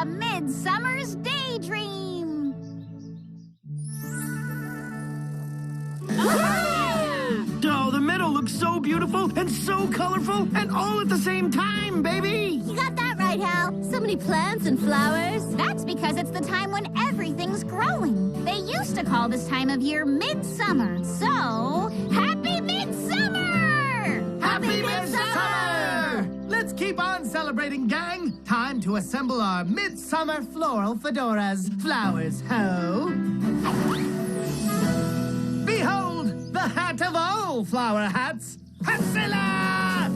A Midsummer's Daydream. Oh, the meadow looks so beautiful and so colorful and all at the same time, baby! You got that right, Hal. So many plants and flowers. That's because it's the time when everything's growing. They used to call this time of year Midsummer. So, Happy Midsummer! Happy Midsummer! Let's keep on celebrating, gang. Time to assemble our midsummer floral fedoras. Flowers, ho! Behold, the hat of all flower hats, Hatsila!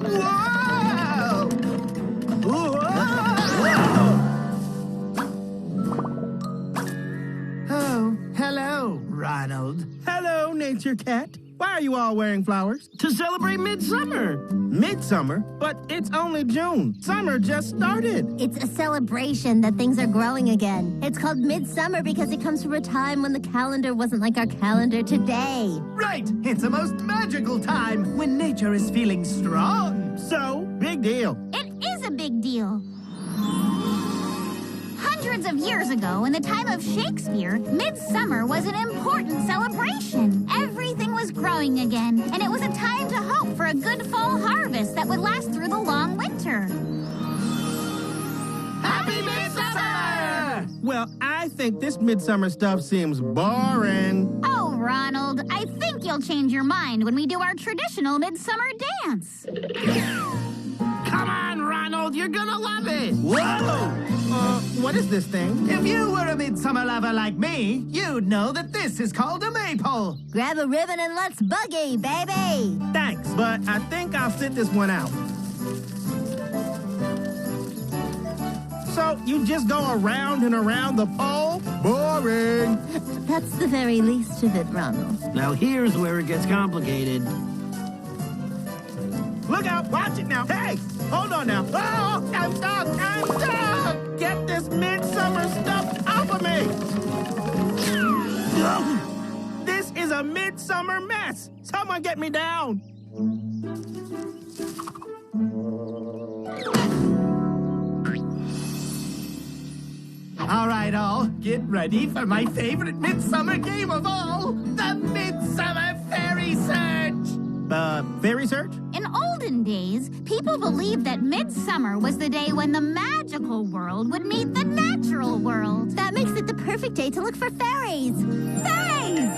Whoa! Whoa! Oh, hello, Ronald. Hello, Nature Cat. Why are you all wearing flowers? To celebrate Midsummer! Midsummer? But it's only June. Summer just started. It's a celebration that things are growing again. It's called Midsummer because it comes from a time when the calendar wasn't like our calendar today. Right, it's a most magical time when nature is feeling strong. So, big deal. It is a big deal. Hundreds of years ago, in the time of Shakespeare, Midsummer was an important celebration. Everything was growing again, and it was a time to hope for a good fall harvest that would last through the long winter. Happy Midsummer! Well, I think this midsummer stuff seems boring. Oh, Ronald, I think you'll change your mind when we do our traditional midsummer dance. Come on, Ronald, you're gonna love it! Whoa! What is this thing? If you were a midsummer lover like me, you'd know that this is called a maypole. Grab a ribbon and let's boogie, baby! Thanks, but I think I'll sit this one out. So, you just go around and around the pole? Boring! That's the very least of it, Ronald. Now here's where it gets complicated. Look out! Watch it now! Hey! Hold on now! Oh! I'm stuck! I'm stuck! Get this midsummer stuff off of me! This is a midsummer mess! Someone get me down! All right, all, get ready for my favorite midsummer game of all, the Midsummer Fairy Search! Fairy search? In olden days, people believed that midsummer was the day when the magical world would meet the natural world. That makes it the perfect day to look for fairies. Fairies!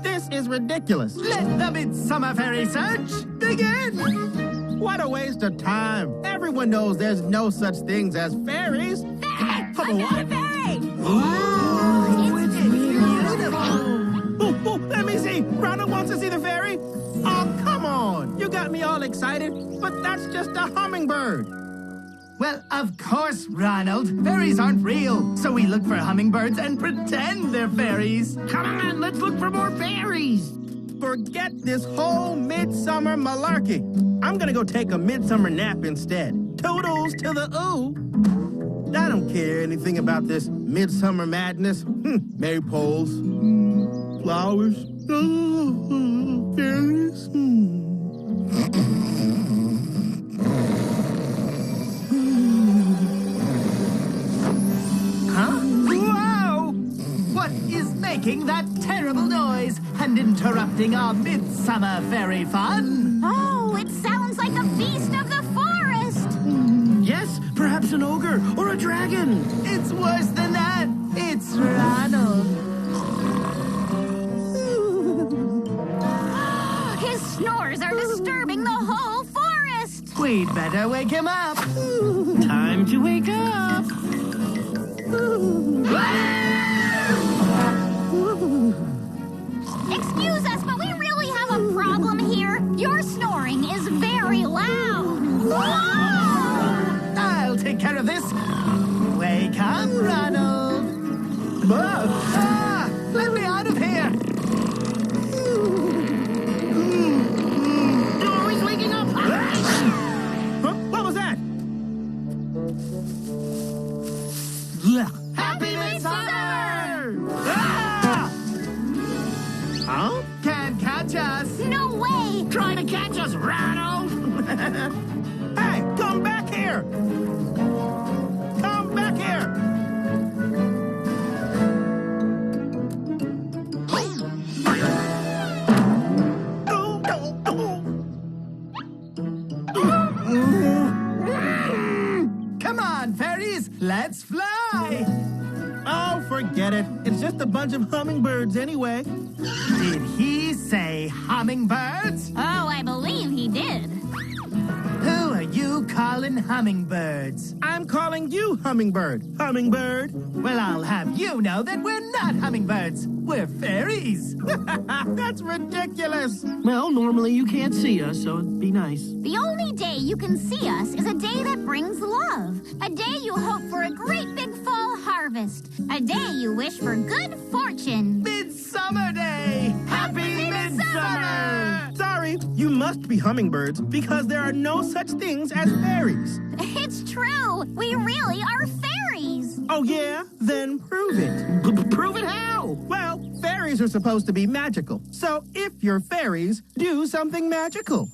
This is ridiculous. Let the Midsummer Fairy Search begin! What a waste of time. Everyone knows there's no such things as fairies. Fairy! I got a fairy! Oh, it's beautiful! Oh, let me see. Ronald wants to see the fairy. Oh, come on. You got me all excited, but that's just a hummingbird. Well, of course, Ronald. Fairies aren't real, so we look for hummingbirds and pretend they're fairies. Come on, let's look for more fairies! Forget this whole midsummer malarkey. I'm gonna go take a midsummer nap instead. Toodles to the ooh. I don't care anything about this midsummer madness. Maypoles, flowers, fairies. Huh? Whoa! What is making that terrible noise and interrupting our midsummer fairy fun? Oh, it sounds like a beast of the forest. Yes, perhaps an ogre or a dragon. It's worse than that. It's Ronald. His snores are disturbing the whole forest. We'd better wake him up. Time to wake up. Excuse us, but we really have a problem here. Your snoring is very loud. I'll take care of this. Wake up, Ronald. Let me out of here. Oh, he's waking up. Huh? What was that? Happy Midsummer! Huh? Can't catch us. No way. Trying to catch us, Ronald. Hey, come back here! fairies, let's fly! Oh, forget it. It's just a bunch of hummingbirds anyway. Did he say hummingbirds? Oh, I believe he did. Who are you calling hummingbirds? I'm calling you Hummingbird. Hummingbird. Well, I'll have you know that we're not hummingbirds. We're fairies. That's ridiculous. Well, normally you can't see us, so it'd be nice. The only day you can see us is a day that brings love. A day you hope for a great big fall harvest. A day you wish for good fortune. Midsummer Day! Happy Midsummer! Sorry, you must be hummingbirds because there are no such things as fairies. It's true. We really are fairies. Oh, yeah? Then prove it. Prove it how? Well, fairies are supposed to be magical. So if you're fairies, do something magical.